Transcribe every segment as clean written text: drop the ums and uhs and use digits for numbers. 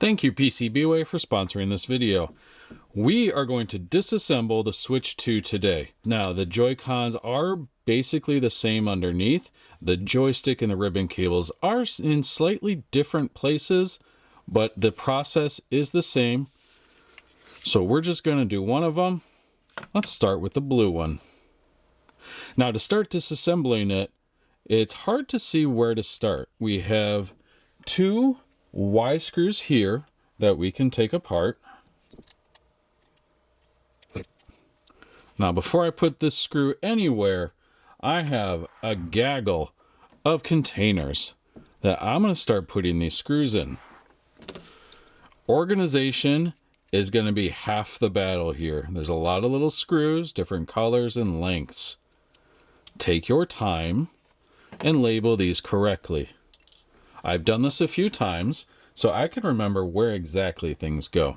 Thank you PCBWay for sponsoring this video. We are going to disassemble the Switch 2 today. Now the Joy-Cons are basically the same underneath. The joystick and the ribbon cables are in slightly different places, but the process is the same. So we're just going to do one of them. Let's start with the blue one. Now to start disassembling it, it's hard to see where to start. We have two Y screws here that we can take apart. Now before I put this screw anywhere, I have a gaggle of containers that I'm going to start putting these screws in. Organization is going to be half the battle here. There's a lot of little screws, different colors and lengths. Take your time and label these correctly. I've done this a few times, so I can remember where exactly things go.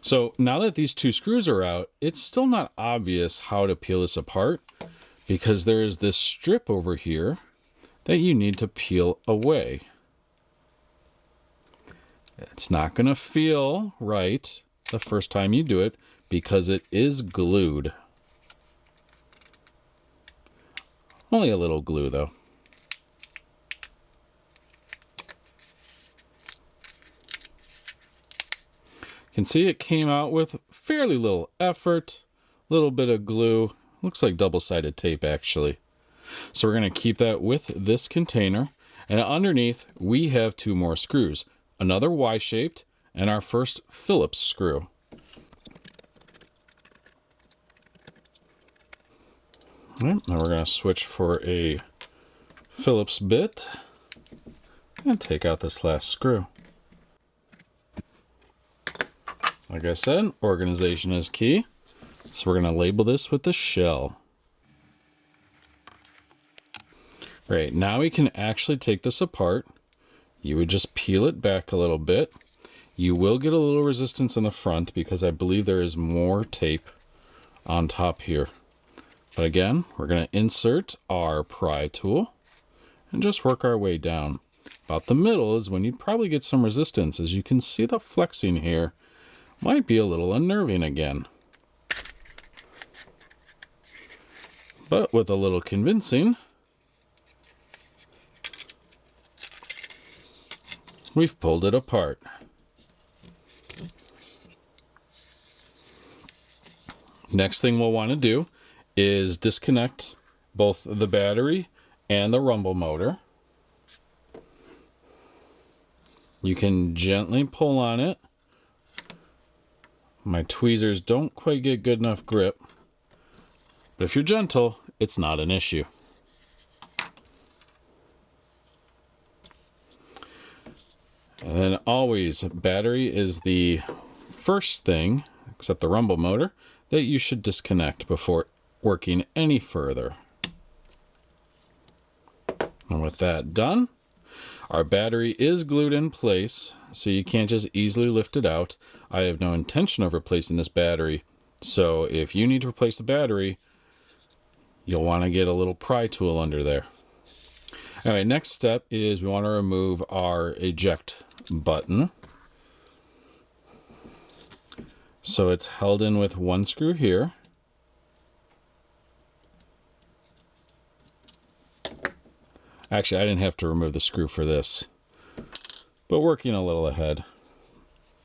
So now that these two screws are out, it's still not obvious how to peel this apart because there is this strip over here that you need to peel away. It's not going to feel right the first time you do it because it is glued. Only a little glue though. You can see it came out with fairly little effort, little bit of glue. Looks like double-sided tape actually. So we're going to keep that with this container. And underneath we have two more screws. Another Y-shaped and our first Phillips screw. All right, now we're going to switch for a Phillips bit and take out this last screw. Like I said, organization is key. So we're going to label this with the shell. Right, now we can actually take this apart. You would just peel it back a little bit. You will get a little resistance in the front because I believe there is more tape on top here. But again, we're going to insert our pry tool and just work our way down. About the middle is when you'd probably get some resistance. As you can see, the flexing here might be a little unnerving again. But with a little convincing, we've pulled it apart. Next thing we'll want to do is disconnect both the battery and the rumble motor. You can gently pull on it. My tweezers don't quite get good enough grip, but if you're gentle, it's not an issue. And then always, battery is the first thing, except the rumble motor, that you should disconnect before working any further. And with that done, our battery is glued in place, so you can't just easily lift it out. I have no intention of replacing this battery, so if you need to replace the battery, you'll want to get a little pry tool under there. All right, next step is we want to remove our eject button. So it's held in with one screw here. Actually, I didn't have to remove the screw for this, but working a little ahead.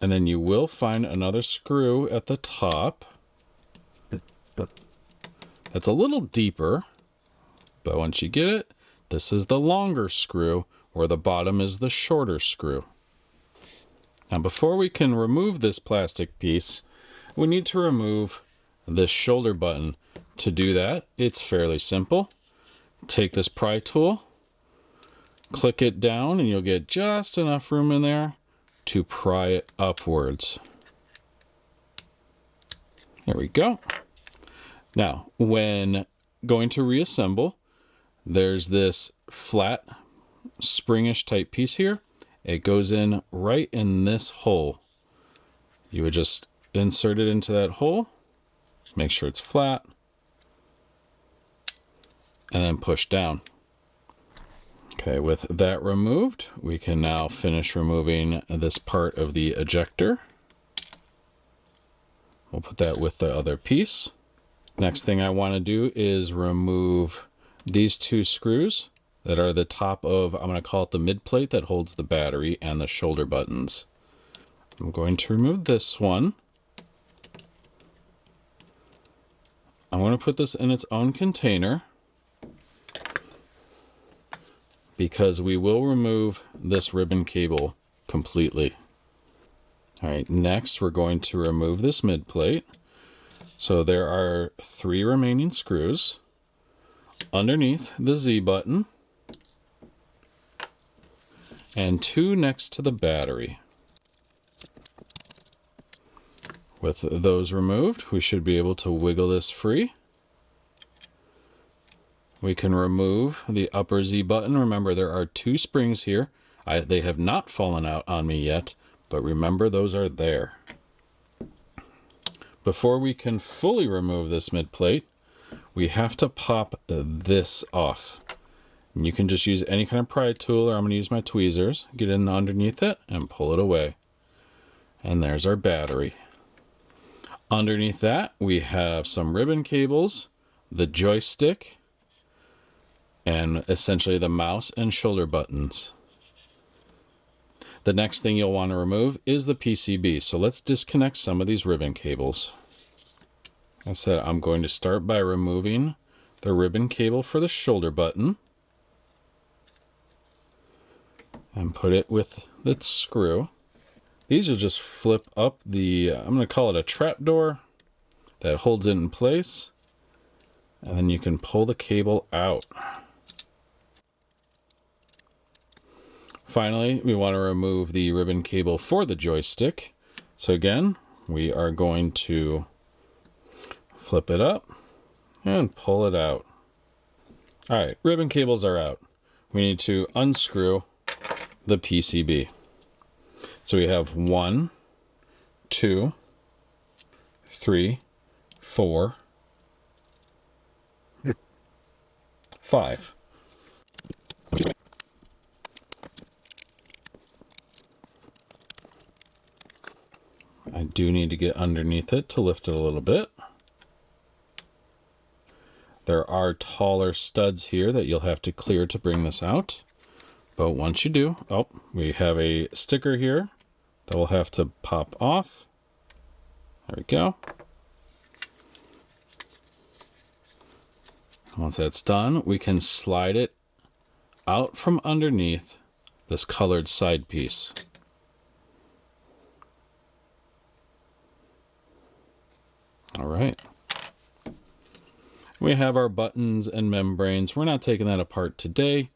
And then you will find another screw at the top. That's a little deeper, but once you get it, this is the longer screw where the bottom is the shorter screw. Now before we can remove this plastic piece, we need to remove this shoulder button. To do that, it's fairly simple. Take this pry tool, click it down, and you'll get just enough room in there to pry it upwards. There we go. Now, when going to reassemble, there's this flat springish type piece here. It goes in right in this hole. You would just insert it into that hole, make sure it's flat, and then push down. Okay, with that removed, we can now finish removing this part of the ejector. We'll put that with the other piece. Next thing I want to do is remove these two screws that are the top of, I'm going to call it the mid plate that holds the battery and the shoulder buttons. I'm going to remove this one. I'm going to put this in its own container because we will remove this ribbon cable completely. All right, next we're going to remove this mid plate. So there are 3 remaining screws underneath the Z button and 2 next to the battery. With those removed, we should be able to wiggle this free. We can remove the upper Z button. Remember, there are 2 springs here. They have not fallen out on me yet, but remember those are there. Before we can fully remove this mid plate, we have to pop this off. And you can just use any kind of pry tool, or I'm going to use my tweezers, get in underneath it and pull it away. And there's our battery. Underneath that, we have some ribbon cables, the joystick, and essentially the mouse and shoulder buttons. The next thing you'll want to remove is the PCB. So let's disconnect some of these ribbon cables. Like I said, I'm going to start by removing the ribbon cable for the shoulder button and put it with the screw. These will just flip up the, I'm going to call it a trap door that holds it in place. And then you can pull the cable out. Finally, we want to remove the ribbon cable for the joystick. So again, we are going to flip it up and pull it out. All right, ribbon cables are out. We need to unscrew the PCB. So we have 1, 2, 3, 4, 5. I do need to get underneath it to lift it a little bit. There are taller studs here that you'll have to clear to bring this out. But once you do, oh, we have a sticker here that we'll have to pop off. There we go. Once that's done, we can slide it out from underneath this colored side piece. All right. We have our buttons and membranes. We're not taking that apart today.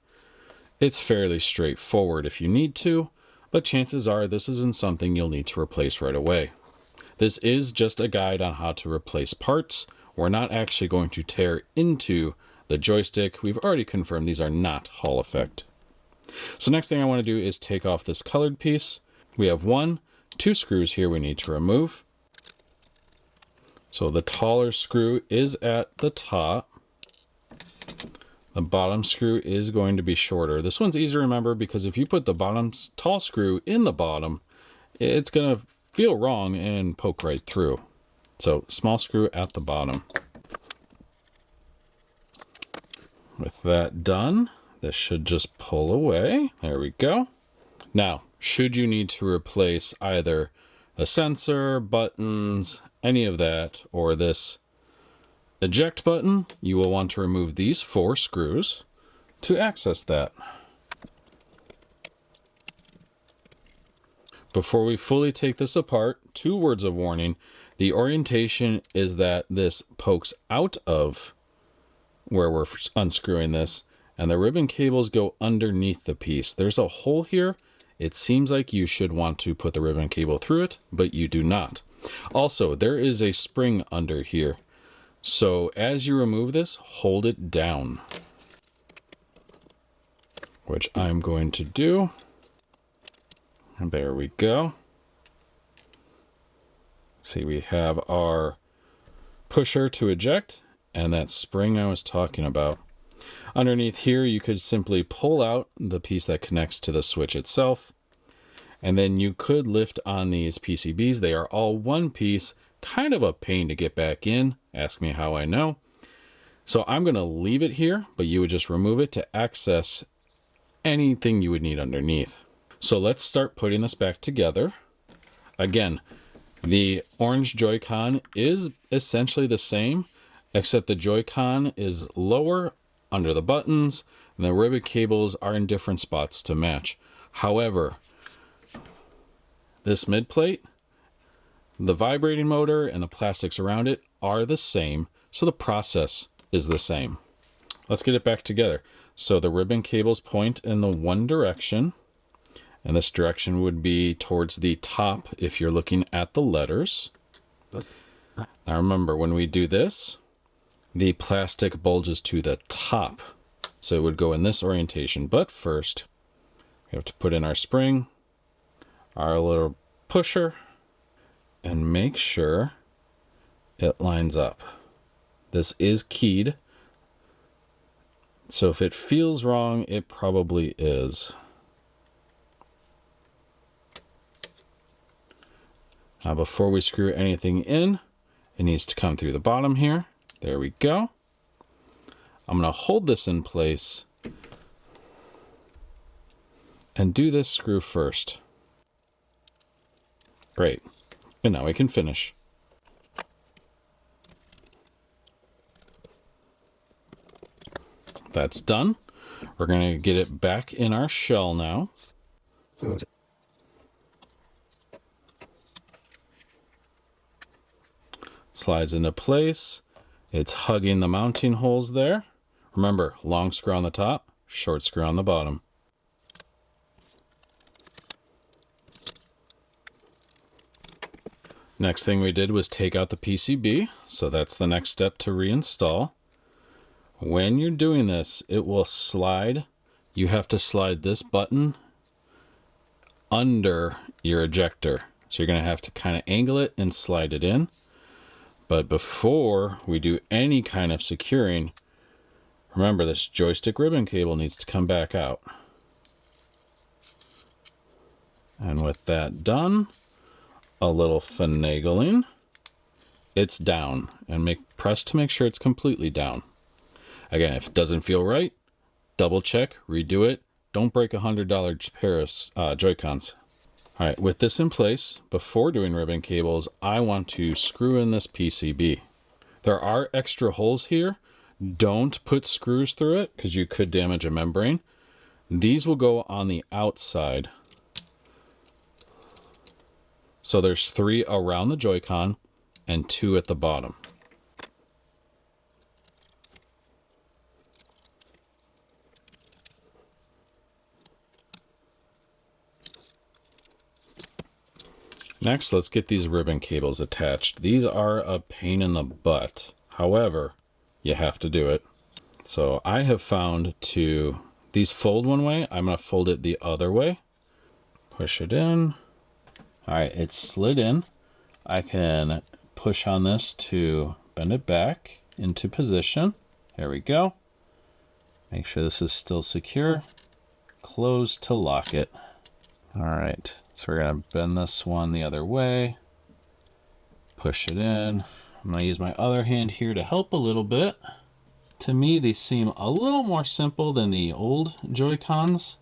It's fairly straightforward if you need to, but chances are this isn't something you'll need to replace right away. This is just a guide on how to replace parts. We're not actually going to tear into the joystick. We've already confirmed these are not Hall effect. So next thing I want to do is take off this colored piece. We have 1, 2 screws here we need to remove. So the taller screw is at the top. The bottom screw is going to be shorter. This one's easy to remember because if you put the bottom tall screw in the bottom, it's going to feel wrong and poke right through. So small screw at the bottom. With that done, this should just pull away. There we go. Now, should you need to replace either the sensor, buttons, any of that, or this eject button, you will want to remove these 4 screws to access that. Before we fully take this apart, 2 words of warning. The orientation is that this pokes out of where we're unscrewing this, and the ribbon cables go underneath the piece. There's a hole here. It seems like you should want to put the ribbon cable through it, but you do not. Also, there is a spring under here. So as you remove this, hold it down, which I'm going to do. And there we go. See, we have our pusher to eject and that spring I was talking about. Underneath here, you could simply pull out the piece that connects to the switch itself. And then you could lift on these PCBs. They are all one piece, kind of a pain to get back in. Ask me how I know. So I'm going to leave it here, but you would just remove it to access anything you would need underneath. So let's start putting this back together. Again, the orange Joy-Con is essentially the same, except the Joy-Con is lower under the buttons, and the ribbon cables are in different spots to match. However, this mid plate, the vibrating motor, and the plastics around it are the same, so the process is the same. Let's get it back together. So the ribbon cables point in the one direction, and this direction would be towards the top if you're looking at the letters. Now remember, when we do this, the plastic bulges to the top, so it would go in this orientation. But first, we have to put in our spring, our little pusher, and make sure it lines up. This is keyed, so if it feels wrong, it probably is. Now before we screw anything in, it needs to come through the bottom here. There we go. I'm going to hold this in place and do this screw first. Great. And now we can finish. That's done. We're going to get it back in our shell now. Slides into place. It's hugging the mounting holes there. Remember, long screw on the top, short screw on the bottom. Next thing we did was take out the PCB, so that's the next step to reinstall. When you're doing this, it will slide. You have to slide this button under your ejector. So you're going to have to kind of angle it and slide it in. But before we do any kind of securing, remember this joystick ribbon cable needs to come back out. And with that done, a little finagling, it's down, and press to make sure it's completely down. Again, if it doesn't feel right, double check, redo it. Don't break $100 pair of Joy-Cons. All right, with this in place, before doing ribbon cables, I want to screw in this PCB. There are extra holes here. Don't put screws through it because you could damage a membrane. These will go on the outside. So there's 3 around the Joy-Con and 2 at the bottom. Next, let's get these ribbon cables attached. These are a pain in the butt. However, you have to do it. So I have found these fold one way. I'm going to fold it the other way. Push it in. All right, it's slid in. I can push on this to bend it back into position. There we go. Make sure this is still secure. Close to lock it. All right. So we're going to bend this one the other way, push it in. I'm going to use my other hand here to help a little bit. To me, these seem a little more simple than the old Joy-Cons,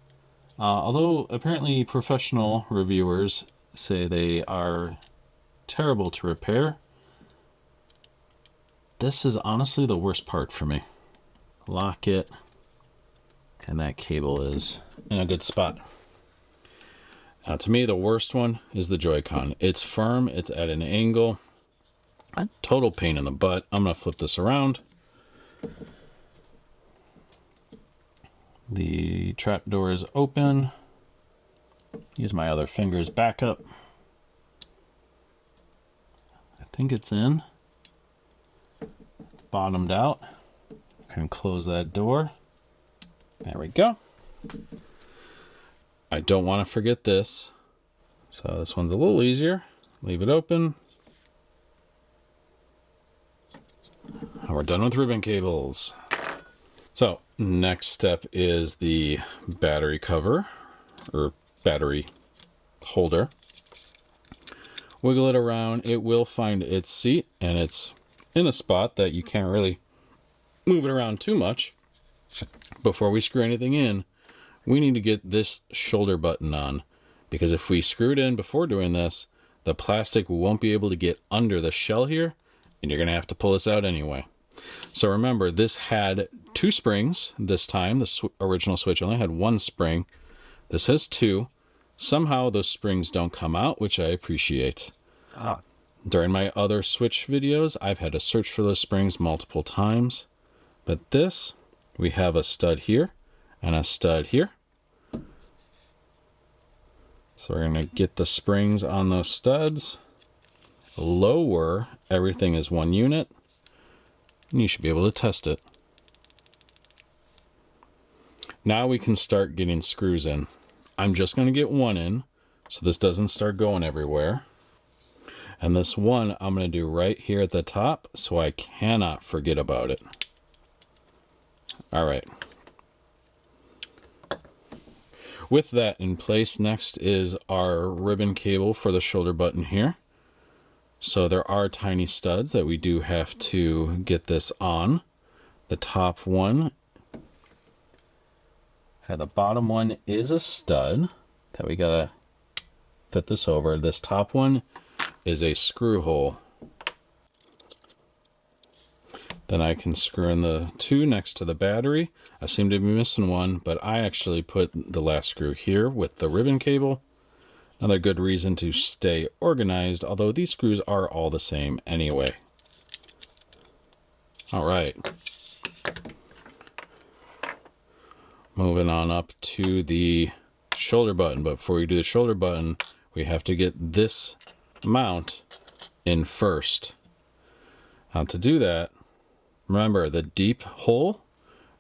although apparently professional reviewers say they are terrible to repair. This is honestly the worst part for me. Lock it, and that cable is in a good spot. Now, to me, the worst one is the Joy-Con. It's firm, it's at an angle. A total pain in the butt. I'm going to flip this around. The trap door is open. Use my other finger as backup. I think it's in. Bottomed out. I can close that door. There we go. I don't want to forget this. So this one's a little easier. Leave it open. And we're done with ribbon cables. So next step is the battery cover or battery holder. Wiggle it around. It will find its seat, and it's in a spot that you can't really move it around too much. Before we screw anything in, we need to get this shoulder button on, because if we screw it in before doing this, the plastic won't be able to get under the shell here, and you're going to have to pull this out anyway. So remember, this had 2 springs this time. The original Switch only had 1 spring. This has 2. Somehow those springs don't come out, which I appreciate. During my other Switch videos, I've had to search for those springs multiple times. But this, we have a stud here and a stud here. So we're going to get the springs on those studs. Lower, everything is 1 unit. And you should be able to test it. Now we can start getting screws in. I'm just going to get 1 in, so this doesn't start going everywhere. And this one I'm going to do right here at the top, so I cannot forget about it. All right. With that in place, next is our ribbon cable for the shoulder button here. So there are tiny studs that we do have to get this on. The top one, and the bottom one is a stud that we gotta fit this over. This top one is a screw hole. Then I can screw in the 2 next to the battery. I seem to be missing one, but I actually put the last screw here with the ribbon cable. Another good reason to stay organized, although these screws are all the same anyway. All right. Moving on up to the shoulder button, but before we do the shoulder button, we have to get this mount in first. Now to do that, remember the deep hole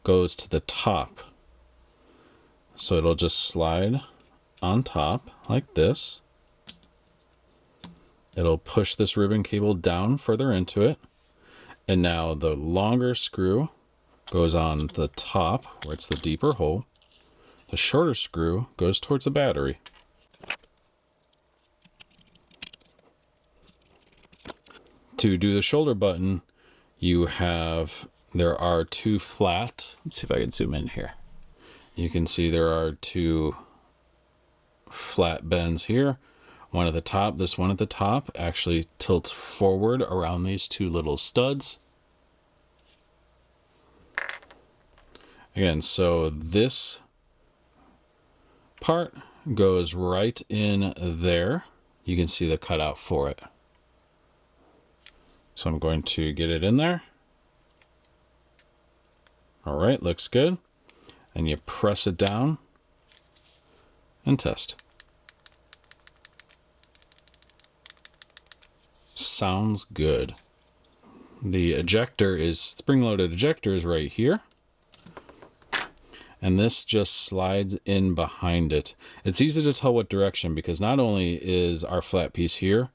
goes to the top. So it'll just slide on top like this. It'll push this ribbon cable down further into it. And now the longer screw goes on the top where it's the deeper hole. The shorter screw goes towards the battery. To do the shoulder button, there are 2 flat, let's see if I can zoom in here. You can see there are 2 flat bends here. One at the top, this one at the top actually tilts forward around these 2 little studs. Again, so this part goes right in there. You can see the cutout for it. So I'm going to get it in there. All right, looks good. And you press it down and test. Sounds good. The spring-loaded ejector is right here. And this just slides in behind it. It's easy to tell what direction because not only is our flat piece here,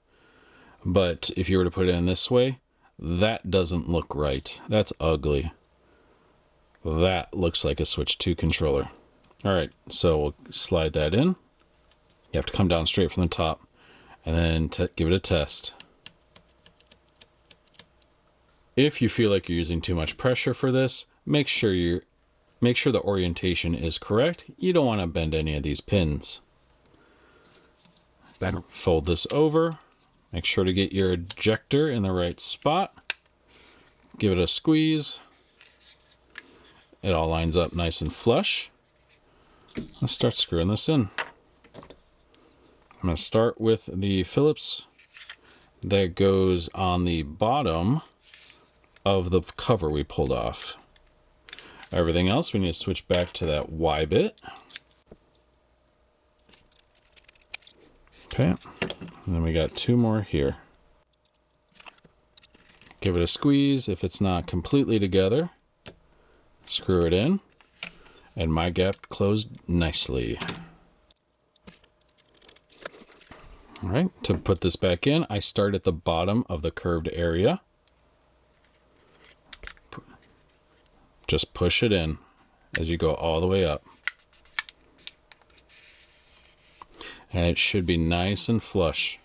but if you were to put it in this way, that doesn't look right. That's ugly. That looks like a Switch 2 controller. All right, so we'll slide that in. You have to come down straight from the top and then give it a test. If you feel like you're using too much pressure for this, make sure the orientation is correct. You don't want to bend any of these pins. Then fold this over. Make sure to get your ejector in the right spot. Give it a squeeze. It all lines up nice and flush. Let's start screwing this in. I'm going to start with the Phillips that goes on the bottom of the cover we pulled off. Everything else, we need to switch back to that Y bit. Okay, and then we got 2 more here. Give it a squeeze. If it's not completely together, screw it in, and my gap closed nicely. All right, to put this back in, I start at the bottom of the curved area. Just push it in as you go all the way up. And it should be nice and flush.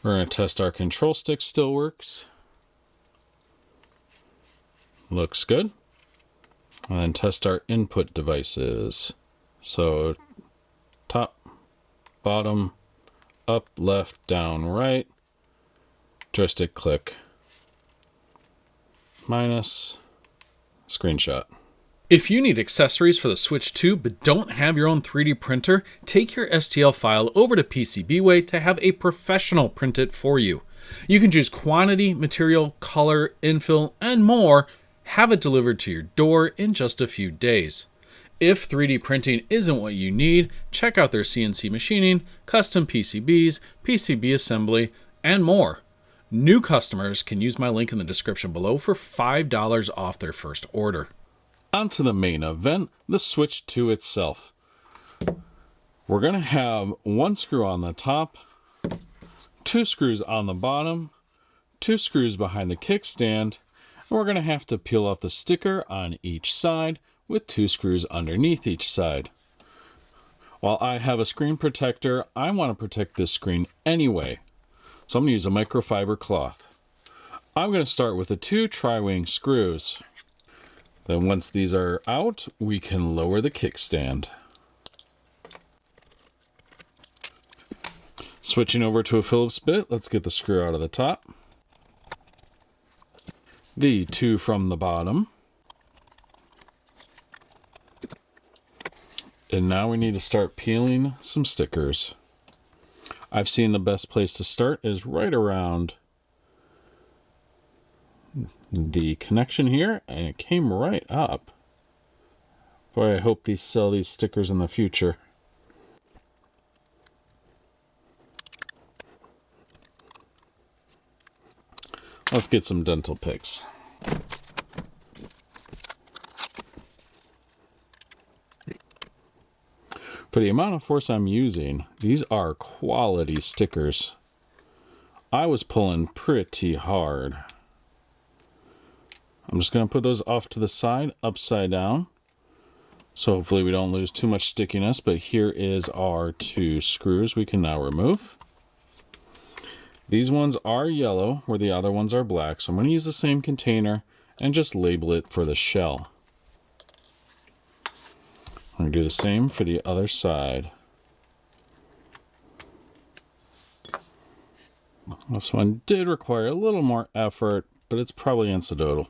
We're going to test our control stick still works. Looks good. And then test our input devices. So top, bottom, up, left, down, right. Joystick click. Minus. Screenshot. If you need accessories for the Switch 2 but don't have your own 3D printer, take your STL file over to PCBWay to have a professional print it for you. You can choose quantity, material, color, infill, and more. Have it delivered to your door in just a few days. If 3D printing isn't what you need, check out their CNC machining, custom PCBs, PCB assembly, and more. New customers can use my link in the description below for $5 off their first order. On to the main event, the Switch 2 itself. We're going to have one screw on the top, 2 screws on the bottom, 2 screws behind the kickstand, and we're going to have to peel off the sticker on each side with 2 screws underneath each side. While I have a screen protector, I want to protect this screen anyway, so I'm going to use a microfiber cloth. I'm going to start with the 2 tri-wing screws. Then once these are out, we can lower the kickstand. Switching over to a Phillips bit, let's get the screw out of the top. The 2 from the bottom. And now we need to start peeling some stickers. I've seen the best place to start is right around the connection here, and it came right up. Boy, I hope these sell these stickers in the future. Let's get some dental picks. For the amount of force I'm using, these are quality stickers. I was pulling pretty hard. I'm just going to put those off to the side, upside down. So hopefully we don't lose too much stickiness, but here is our 2 screws we can now remove. These ones are yellow, where the other ones are black, so I'm going to use the same container and just label it for the shell. I'm going to do the same for the other side. This one did require a little more effort, but it's probably incidental.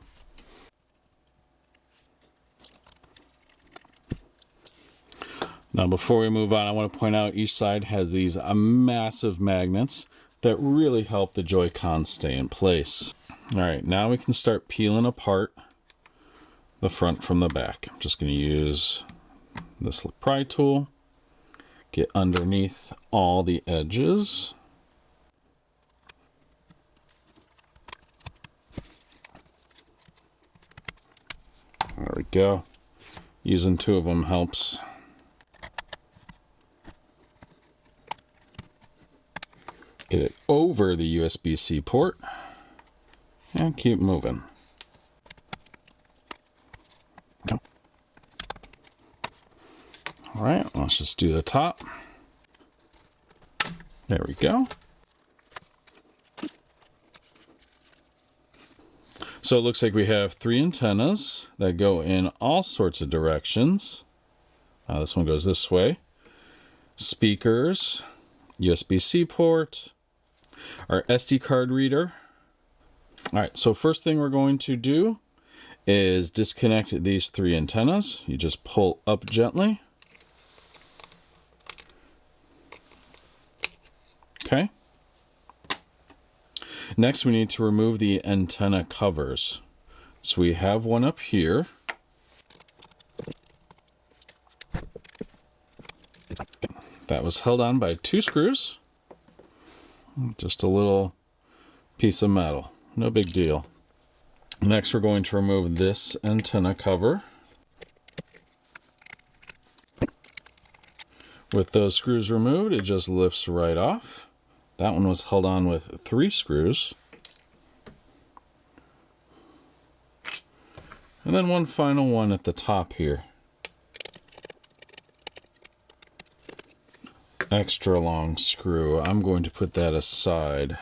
Now before we move on, I want to point out each side has these massive magnets that really help the Joy-Con stay in place. Alright, now we can start peeling apart the front from the back. I'm just going to use this pry tool, get underneath all the edges. There we go. Using 2 of them helps. Get it over the USB-C port and keep moving. All right, let's just do the top. There we go. So it looks like we have 3 antennas that go in all sorts of directions. This one goes this way. Speakers, USB-C port, our SD card reader. All right, so first thing we're going to do is disconnect these 3 antennas. You just pull up gently. Okay. Next, we need to remove the antenna covers. So we have one up here. That was held on by 2 screws. Just a little piece of metal. No big deal. Next, we're going to remove this antenna cover. With those screws removed, it just lifts right off. That one was held on with 3 screws. And then one final one at the top here. Extra long screw. I'm going to put that aside.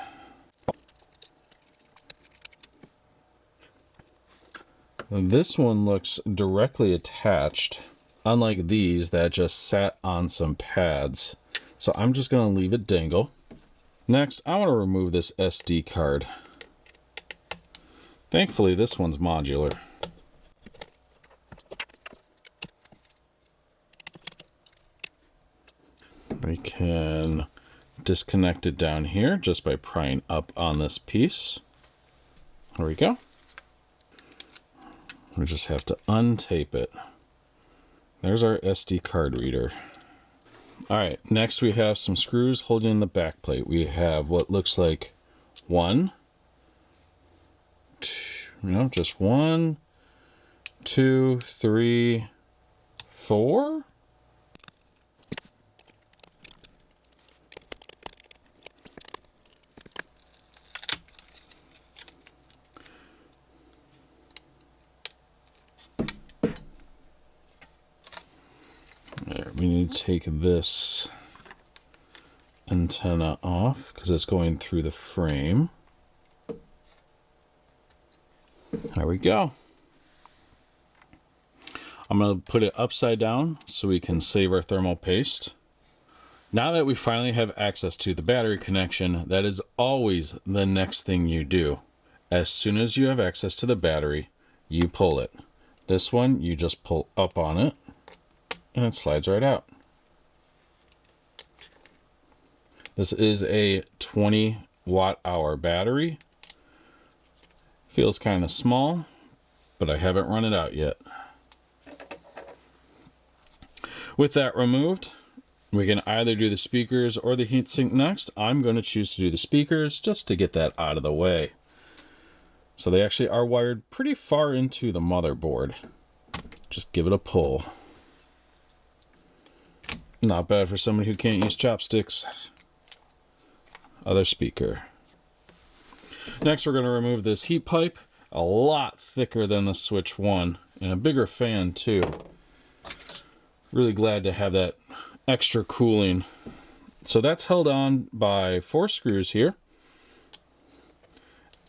This one looks directly attached, unlike these that just sat on some pads. So I'm just going to leave it dangle. Next, I want to remove this SD card. Thankfully, this one's modular. We can disconnect it down here just by prying up on this piece. There we go. We just have to untape it. There's our SD card reader. All right, next we have some screws holding the back plate. We have what looks like one, two, no, just 1, 2, 3, 4. There, we need to take this antenna off because it's going through the frame. There we go. I'm going to put it upside down so we can save our thermal paste. Now that we finally have access to the battery connection, that is always the next thing you do. As soon as you have access to the battery, you pull it. This one, you just pull up on it, and it slides right out. This is a 20 watt-hour battery. Feels kind of small, but I haven't run it out yet. With that removed, we can either do the speakers or the heatsink next. I'm going to choose to do the speakers just to get that out of the way. So they actually are wired pretty far into the motherboard. Just give it a pull. Not bad for somebody who can't use chopsticks. Other speaker. Next, we're going to remove this heat pipe. A lot thicker than the Switch 1 and a bigger fan too. Really glad to have that extra cooling. So that's held on by 4 screws here.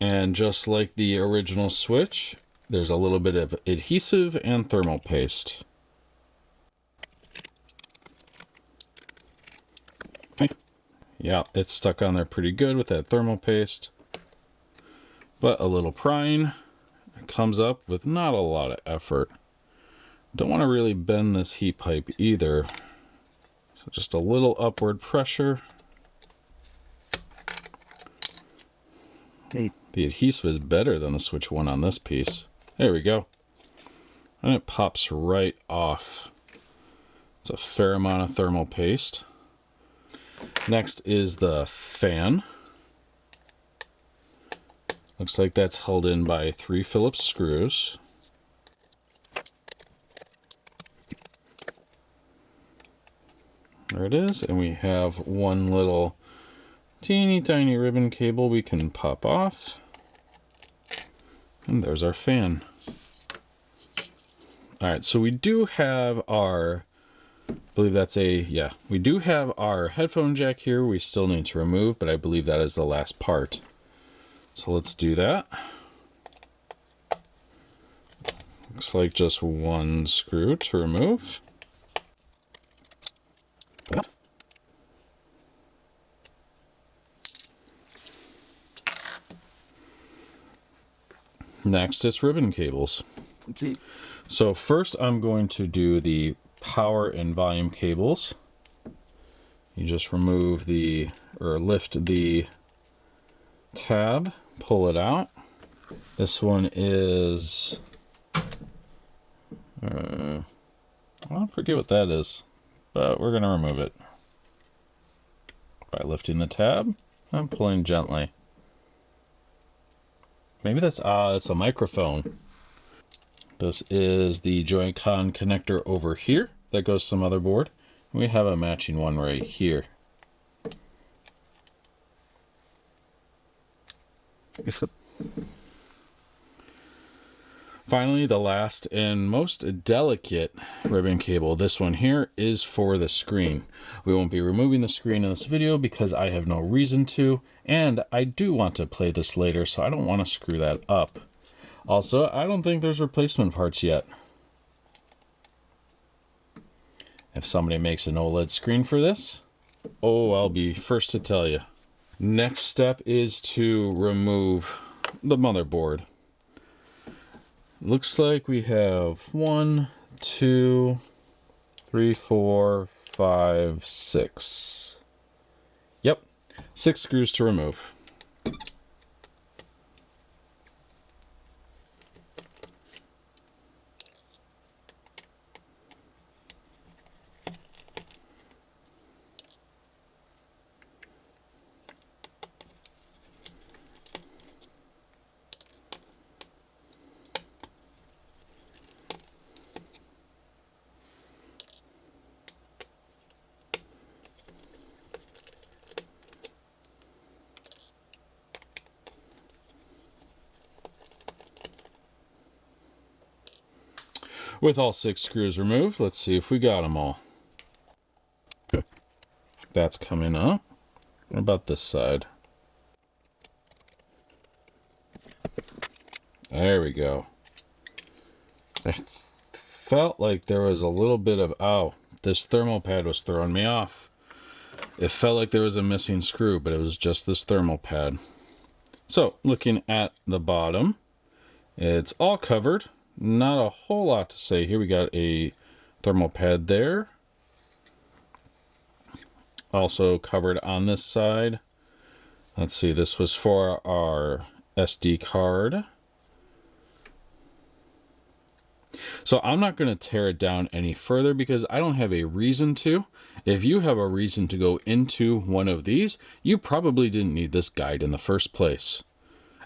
And just like the original Switch, there's a little bit of adhesive and thermal paste. Okay. Yeah, it's stuck on there pretty good with that thermal paste. But a little prying, it comes up with not a lot of effort. Don't want to really bend this heat pipe either. So just a little upward pressure. Hey. The adhesive is better than the Switch 1 on this piece. There we go. And it pops right off. It's a fair amount of thermal paste. Next is the fan. Looks like that's held in by 3 Phillips screws. There it is, and we have one little teeny tiny ribbon cable we can pop off. And there's our fan. Alright, so we do have our, I believe that's a, yeah, we do have our headphone jack here we still need to remove, but I believe that is the last part. So let's do that. Looks like just one screw to remove. Next, it's ribbon cables. So first I'm going to do the power and volume cables. You just remove the, or lift the tab, pull it out. This one is, I forget what that is, but we're going to remove it by lifting the tab and pulling gently. Maybe that's the microphone. This is the Joy-Con connector over here that goes to the motherboard. We have a matching one right here. Finally, the last and most delicate ribbon cable. This one here is for the screen. We won't be removing the screen in this video because I have no reason to, and I do want to play this later, so I don't want to screw that up. Also, I don't think there's replacement parts yet. If somebody makes an OLED screen for this, oh, I'll be first to tell you. Next step is to remove the motherboard. Looks like we have 1, 2, 3, 4, 5, 6. Yep, 6 screws to remove. With all 6 screws removed, let's see if we got them all. That's coming up. What about this side? There we go. I felt like there was a little bit of, oh, this thermal pad was throwing me off. It felt like there was a missing screw, but it was just this thermal pad. So, looking at the bottom, it's all covered. Not a whole lot to say here. We got a thermal pad there. Also covered on this side. Let's see, this was for our SD card. So I'm not going to tear it down any further because I don't have a reason to. If you have a reason to go into one of these, you probably didn't need this guide in the first place,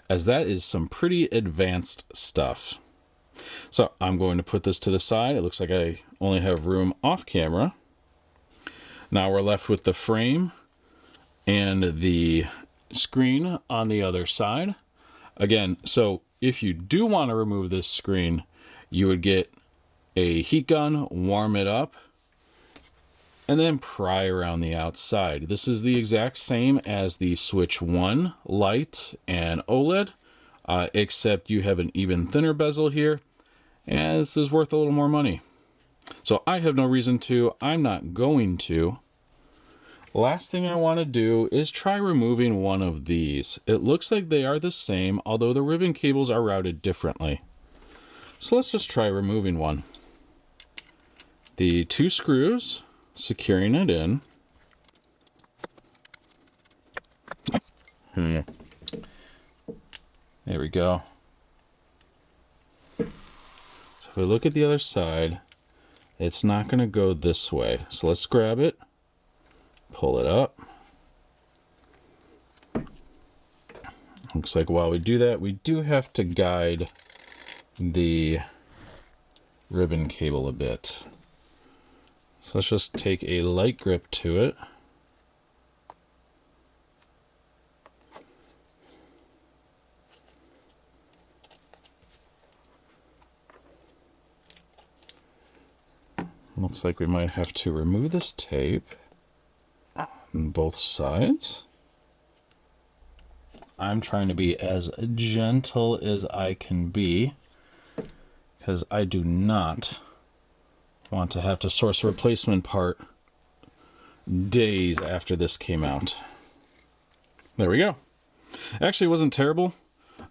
as that is some pretty advanced stuff. So I'm going to put this to the side. It looks like I only have room off camera. Now we're left with the frame and the screen on the other side. Again, so if you do want to remove this screen, you would get a heat gun, warm it up, and then pry around the outside. This is the exact same as the Switch 1 Lite and OLED, except you have an even thinner bezel here. And this is worth a little more money. So I have no reason to. I'm not going to. Last thing I want to do is try removing one of these. It looks like they are the same, although the ribbon cables are routed differently. So let's just try removing one. The 2 screws, securing it in. There we go. If we look at the other side, it's not going to go this way. So let's grab it, pull it up. Looks like while we do that, we do have to guide the ribbon cable a bit. So let's just take a light grip to it. Looks like we might have to remove this tape on both sides. I'm trying to be as gentle as I can be because I do not want to have to source a replacement part days after this came out. There we go. Actually, it wasn't terrible.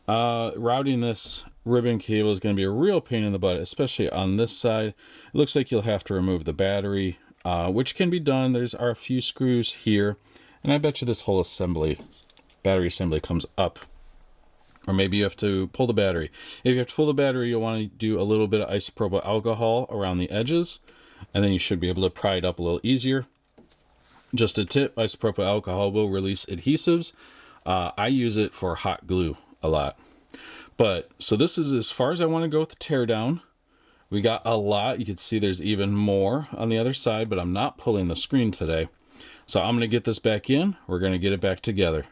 Routing this ribbon cable is going to be a real pain in the butt, especially on this side. It looks like you'll have to remove the battery, which can be done. There's a few screws here, and I bet you this whole battery assembly comes up. Or maybe you have to pull the battery. If you have to pull the battery, you'll want to do a little bit of isopropyl alcohol around the edges, and then you should be able to pry it up a little easier. Just a tip, isopropyl alcohol will release adhesives. I use it for hot glue a lot. But so this is as far as I want to go with the teardown. We got a lot. You can see there's even more on the other side, but I'm not pulling the screen today. So I'm going to get this back in. We're going to get it back together.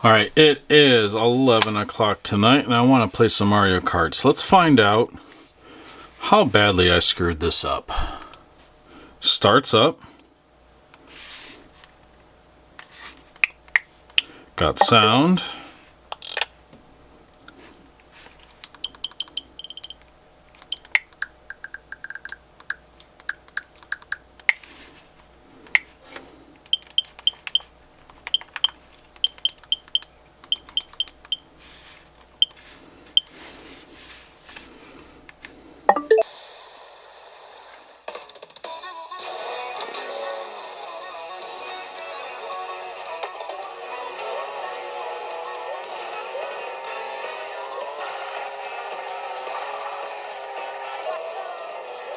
Alright, it is 11 o'clock tonight and I want to play some Mario Kart. So let's find out how badly I screwed this up. Starts up. Got sound.